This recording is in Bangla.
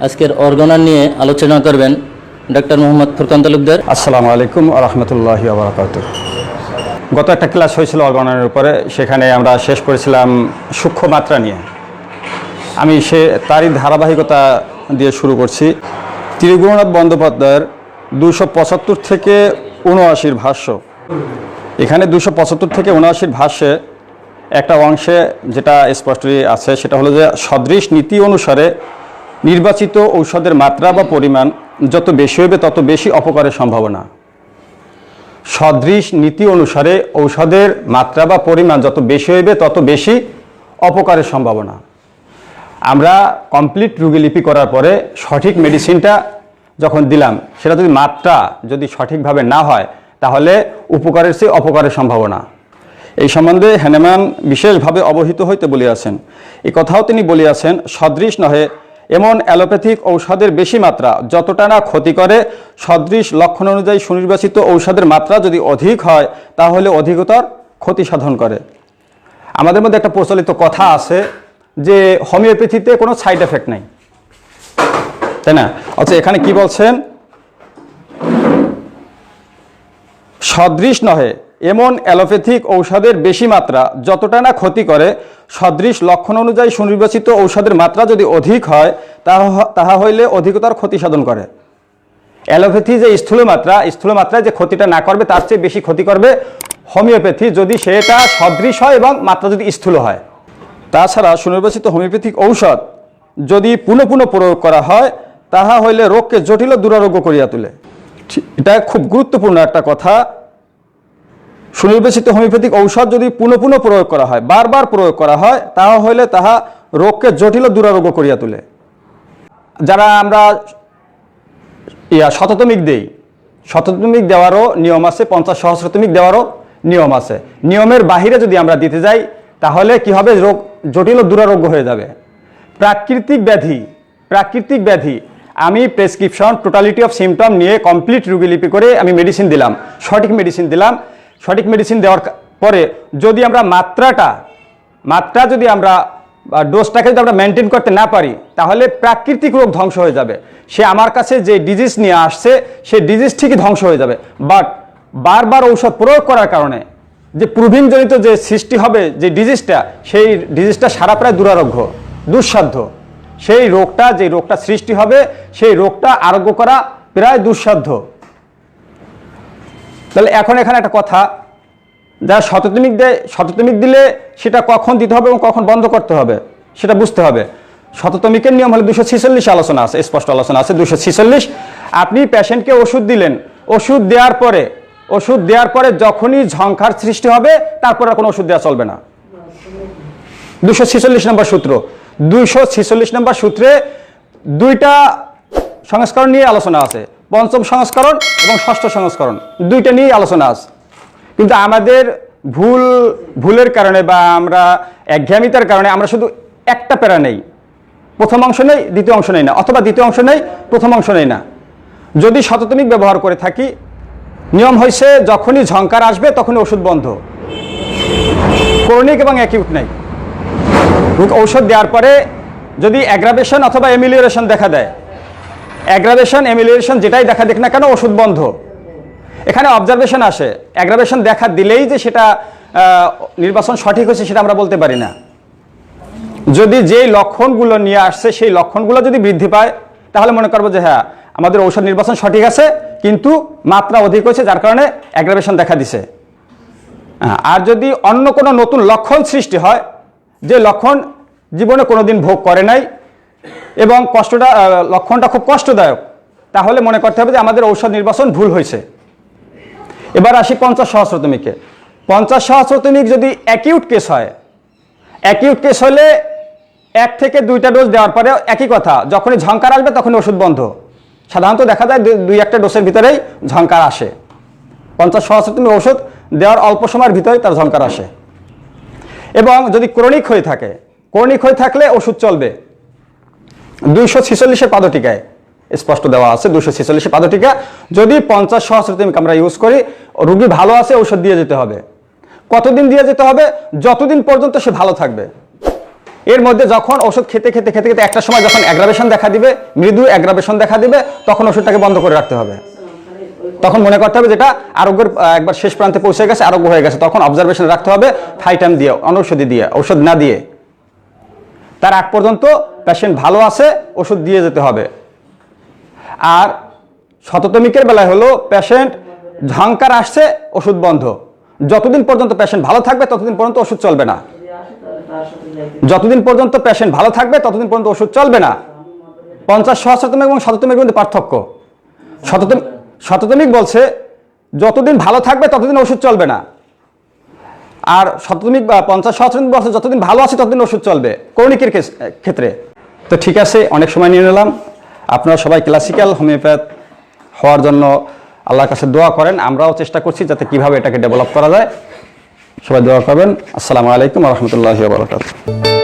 আজকের অর্গানার নিয়ে আলোচনা করবেন ডক্টর মোহাম্মদ ফরকান তালুকদার। আসসালামু আলাইকুম ওয়া রাহমাতুল্লাহি ওয়া বারাকাতুহু। গত একটা ক্লাস হয়েছিল অর্গানের উপরে, সেখানে আমরা শেষ করেছিলাম সূক্ষ্ম মাত্রা নিয়ে। আমি তারই ধারাবাহিকতা দিয়ে শুরু করছি। ত্রিগুণনাথ বন্দ্যোপাধ্যায়ের 275 থেকে 79 ভাষ্য। এখানে 275 থেকে 79 ভাষ্যে একটা অংশে যেটা স্পষ্টই আছে সেটা হলো যে সদৃশ নীতি অনুসারে নির্বাচিত ঔষধের মাত্রা বা পরিমাণ যত বেশি হবে তত বেশি অপকারের সম্ভাবনা। সদৃশ নীতি অনুসারে ঔষধের মাত্রা বা পরিমাণ যত বেশি হইবে তত বেশি অপকারের সম্ভাবনা। আমরা কমপ্লিট রোগীলিপি করার পরে সঠিক মেডিসিনটা যখন দিলাম, সেটা যদি মাত্রা যদি সঠিকভাবে না হয় তাহলে উপকারের চেয়ে অপকারের সম্ভাবনা। এই সম্বন্ধে হ্যানেমান বিশেষভাবে অবহিত হইতে বলিয়াছেন। এই কথাও তিনি বলিয়াছেন, সদৃশ নহে এমন অ্যালোপ্যাথিক ঔষধের বেশি মাত্রা যতটা না ক্ষতি করে, সদৃশ লক্ষণ অনুযায়ী সুনির্বাচিত ঔষধের মাত্রা যদি অধিক হয় তাহলে অধিকতর ক্ষতি সাধন করে। আমাদের মধ্যে একটা প্রচলিত কথা আছে যে হোমিওপ্যাথিতে কোনো সাইড এফেক্ট নাই, তাই না? আচ্ছা, এখানে কি বলছেন? সদৃশ নহে এমন অ্যালোপ্যাথিক ঔষধের বেশি মাত্রা যতটা না ক্ষতি করে, সদৃশ লক্ষণ অনুযায়ী সুনির্বাচিত ঔষধের মাত্রা যদি অধিক হয় তাহা হইলে অধিকতর ক্ষতি সাধন করে। অ্যালোপ্যাথি যে স্থূল মাত্রায় যে ক্ষতিটা না করবে তার চেয়ে বেশি ক্ষতি করবে হোমিওপ্যাথি, যদি সেটা সদৃশ হয় এবং মাত্রা যদি স্থূল হয়। তাছাড়া সুনির্বাচিত হোমিওপ্যাথিক ঔষধ যদি পুনঃ পুনঃ প্রয়োগ করা হয় তাহা হইলে রোগকে জটিল দুরারোগ্য করিয়া তোলে। এটা খুব গুরুত্বপূর্ণ একটা কথা। সুনির্বাচিত হোমিওপ্যাথিক ঔষধ যদি পুনঃ পুনঃ প্রয়োগ করা হয়, বারবার প্রয়োগ করা হয়, তাহা হইলে তাহা রোগকে জটিল দুরারোগ্য করিয়া তোলে। যারা আমরা শততমিক দেই, শততমিক দেওয়ারও নিয়ম আছে, 50 সহস্রতমিক দেওয়ারও নিয়ম আছে। নিয়মের বাহিরে যদি আমরা দিতে যাই তাহলে কি হবে? রোগ জটিল দুরারোগ্য হয়ে যাবে। প্রাকৃতিক ব্যাধি আমি প্রেসক্রিপশন টোটালিটি অফ সিমটম নিয়ে কমপ্লিট রোগীলিপি করে আমি মেডিসিন দিলাম, সঠিক মেডিসিন দিলাম। সঠিক মেডিসিন দেওয়ার পরে যদি আমরা মাত্রা যদি আমরা ডোজটাকে যদি আমরা মেনটেন করতে না পারি তাহলে প্রাকৃতিক রোগ ধ্বংস হয়ে যাবে। সে আমার কাছে যে ডিজিজ নিয়ে আসছে সেই ডিজিজ ঠিকই ধ্বংস হয়ে যাবে, বাট বারবার ঔষধ প্রয়োগ করার কারণে যে প্রুভিং জনিত যে সৃষ্টি হবে যে ডিজিজটা, সেই ডিজিজটা সারা প্রায় দুরারোগ্য, দুঃসাধ্য। সেই রোগটা যে রোগটা সৃষ্টি হবে সেই রোগটা আরোগ্য করা প্রায় দুঃসাধ্য। তাহলে এখন এখানে একটা কথা, যারা শততমিক দেয়, শততমিক দিলে সেটা কখন দিতে হবে এবং কখন বন্ধ করতে হবে সেটা বুঝতে হবে। শততমিকের নিয়ম হলো 246 আলোচনা আছে, স্পষ্ট আলোচনা আছে 246। আপনি পেশেন্টকে ওষুধ দিলেন, ওষুধ দেওয়ার পরে যখনই ঝংকার সৃষ্টি হবে তারপর আর কোনো ওষুধ দেওয়া চলবে না। 246 নম্বর সূত্র। 246 নম্বর সূত্রে দুইটা সংস্করণ নিয়ে আলোচনা আছে, পঞ্চম সংস্করণ এবং ষষ্ঠ সংস্করণ, দুইটা নিয়ে আলোচনা আছে। কিন্তু আমাদের ভুলের কারণে বা আমরা একঘেয়ামিতার কারণে আমরা শুধু একটা প্যারা নেই, প্রথম অংশ নেই, দ্বিতীয় অংশ নেই না, অথবা দ্বিতীয় অংশ নেই, প্রথম অংশ নেই না। যদি শততমিক ব্যবহার করে থাকি, নিয়ম হয়েছে যখনই ঝংকার আসবে তখনই ওষুধ বন্ধ। ক্রনিক এবং অ্যাকিউট নাই। ঔষধ দেওয়ার পরে যদি অ্যাগ্রাভেশন অথবা এমিলিওরেশন দেখা দেয়, অ্যাগ্রাভেশন এমিলিওরেশন যেটাই দেখা দেখ না কেন ওষুধ বন্ধ। এখানে অবজারভেশন আসে, অ্যাগ্রাভেশন দেখা দিলেই যে সেটা নির্বাচন সঠিক হয়েছে সেটা আমরা বলতে পারি না। যদি যেই লক্ষণগুলো নিয়ে আসছে সেই লক্ষণগুলো যদি বৃদ্ধি পায় তাহলে মনে করবো যে হ্যাঁ আমাদের ঔষধ নির্বাচন সঠিক আছে, কিন্তু মাত্রা অধিক হয়েছে যার কারণে অ্যাগ্রাভেশন দেখা দিছে। আর যদি অন্য কোনো নতুন লক্ষণ সৃষ্টি হয়, যে লক্ষণ জীবনে কোনোদিন ভোগ করে নাই এবং লক্ষণটা খুব কষ্টদায়ক, তাহলে মনে করতে হবে যে আমাদের ঔষধ নির্বাচন ভুল হয়েছে। এবার আসি 50 সহস্রতমিকে। 50 সহস্রতমিক যদি অ্যাকিউট কেস হয়, অ্যাকিউট কেস হলে 1 থেকে 2টা ডোজ দেওয়ার পরে একই কথা, যখনই ঝংকার আসবে তখনই ওষুধ বন্ধ। সাধারণত দেখা যায় 2-1টা ডোজের ভিতরেই ঝংকার আসে। 50 সহস্রতমিক ওষুধ দেওয়ার অল্প সময়ের ভিতরে তার ঝংকার আসে। এবং যদি ক্রনিক হয়ে থাকলে ওষুধ চলবে। 246 পাদটিকায় স্পষ্ট দেওয়া আছে, 246 পাদটিকা যদি 50 সহস্রতমিক আমরা ইউজ করি, রোগী ভালো আছে ঔষধ দিয়ে যেতে হবে। কতদিন দিয়ে যেতে হবে? যতদিন পর্যন্ত সে ভালো থাকবে। এর মধ্যে যখন ওষুধ খেতে খেতে খেতে খেতে একটা সময় যখন অ্যাগ্রাভেশন দেখা দিবে, মৃদু অ্যাগ্রাভেশন দেখা দিবে, তখন ওষুধটাকে বন্ধ করে রাখতে হবে। তখন মনে করতে হবে যেটা আরোগ্যের একবার শেষ প্রান্তে পৌঁছে গেছে, আরোগ্য হয়ে গেছে, তখন অবজারভেশন রাখতে হবে থাইটাম দিয়ে, অনৌষধি দিয়ে, ওষুধ না দিয়ে। তার আগ পর্যন্ত পেশেন্ট ভালো আছে, ওষুধ দিয়ে যেতে হবে। আর শততমিকের বেলায় হলো পেশেন্ট ঝঙ্কার আসছে, ওষুধ বন্ধ। যতদিন পর্যন্ত পেশেন্ট ভালো থাকবে ততদিন পর্যন্ত ওষুধ চলবে না। যতদিন পর্যন্ত পেশেন্ট ভালো থাকবে ততদিন পর্যন্ত ওষুধ চলবে না। 50 সহস্রতমিক এবং শততমিকের মধ্যে পার্থক্য। শততমিক বলছে যতদিন ভালো থাকবে ততদিন ওষুধ চলবে না, আর শততমিক বা 50 সহস্রতমিক বলছে যতদিন ভালো আছে ততদিন ওষুধ চলবে ক্রনিকের ক্ষেত্রে। তো ঠিক আছে, অনেক সময় নিয়ে নিলাম। আপনারা সবাই ক্লাসিক্যাল হোমিওপ্যাথ হওয়ার জন্য আল্লাহর কাছে দোয়া করেন। আমরাও চেষ্টা করছি যাতে কিভাবে এটাকে ডেভেলপ করা যায়। সবাই দোয়া করবেন। আসসালামু আলাইকুম ওয়া রাহমাতুল্লাহি ওয়া বারাকাতুহু।